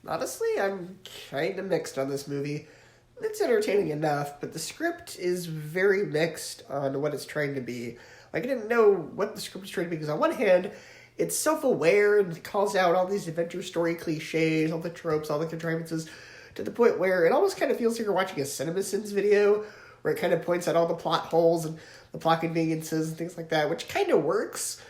Honestly, I'm kind of mixed on this movie. It's entertaining enough, but the script is very mixed on what it's trying to be. Like, I didn't know what the script was trying to be, because on one hand, it's self-aware and calls out all these adventure story cliches, all the tropes, all the contrivances, to the point where it almost kind of feels like you're watching a CinemaSins video, where it kind of points out all the plot holes and the plot conveniences and things like that, which kind of works.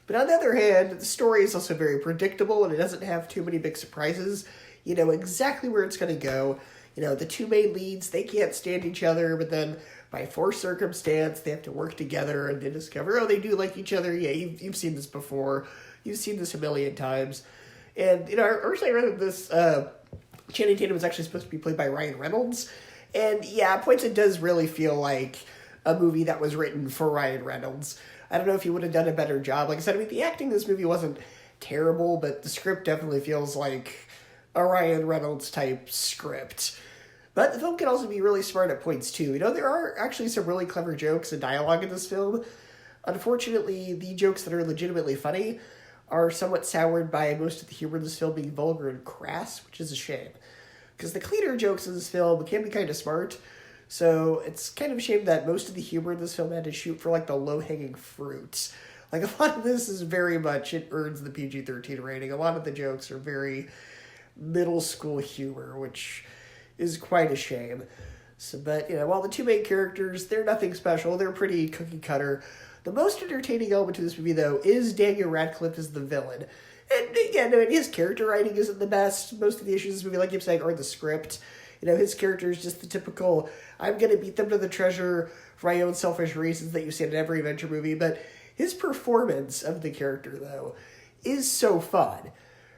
But on the other hand, the story is also very predictable and it doesn't have too many big surprises. You know exactly where it's going to go. You know, the two main leads, they can't stand each other, but then by forced circumstance, they have to work together and they discover, oh, they do like each other. Yeah, you've seen this before. You've seen this a million times. And, you know, originally I read that this Channing Tatum was actually supposed to be played by Ryan Reynolds. And, yeah, at points it does really feel like a movie that was written for Ryan Reynolds. I don't know if he would have done a better job. Like I said, I mean, the acting in this movie wasn't terrible, but the script definitely feels like a Ryan Reynolds type script. But the film can also be really smart at points too. You know, there are actually some really clever jokes and dialogue in this film. Unfortunately, the jokes that are legitimately funny are somewhat soured by most of the humor in this film being vulgar and crass, which is a shame. Because the cleaner jokes in this film can be kind of smart, so it's kind of a shame that most of the humor in this film had to shoot for like the low-hanging fruits. Like a lot of this is very much, it earns the PG-13 rating. A lot of the jokes are very middle school humor, which is quite a shame. So, but, you know, while the two main characters, they're nothing special, they're pretty cookie cutter. The most entertaining element to this movie, though, is Daniel Radcliffe as the villain. And, again, I mean, his character writing isn't the best. Most of the issues in this movie, like you're saying, are the script. You know, his character is just the typical, I'm going to beat them to the treasure for my own selfish reasons that you see in every adventure movie. But his performance of the character, though, is so fun.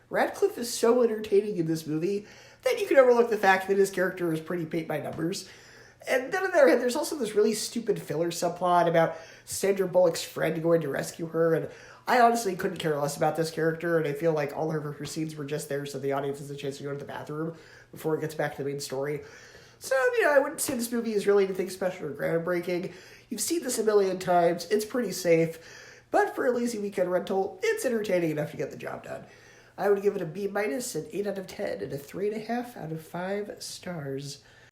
Radcliffe is so entertaining in this movie that you can overlook the fact that his character is pretty paint by numbers. And then on the other hand, there's also this really stupid filler subplot about Sandra Bullock's friend going to rescue her, and I honestly couldn't care less about this character, and I feel like all of her scenes were just there so the audience has a chance to go to the bathroom before it gets back to the main story. So, you know, I wouldn't say this movie is really anything special or groundbreaking. You've seen this a million times, it's pretty safe, but for a lazy weekend rental, it's entertaining enough to get the job done. I would give it a B-, an 8 out of 10, and a 3.5 out of 5 stars.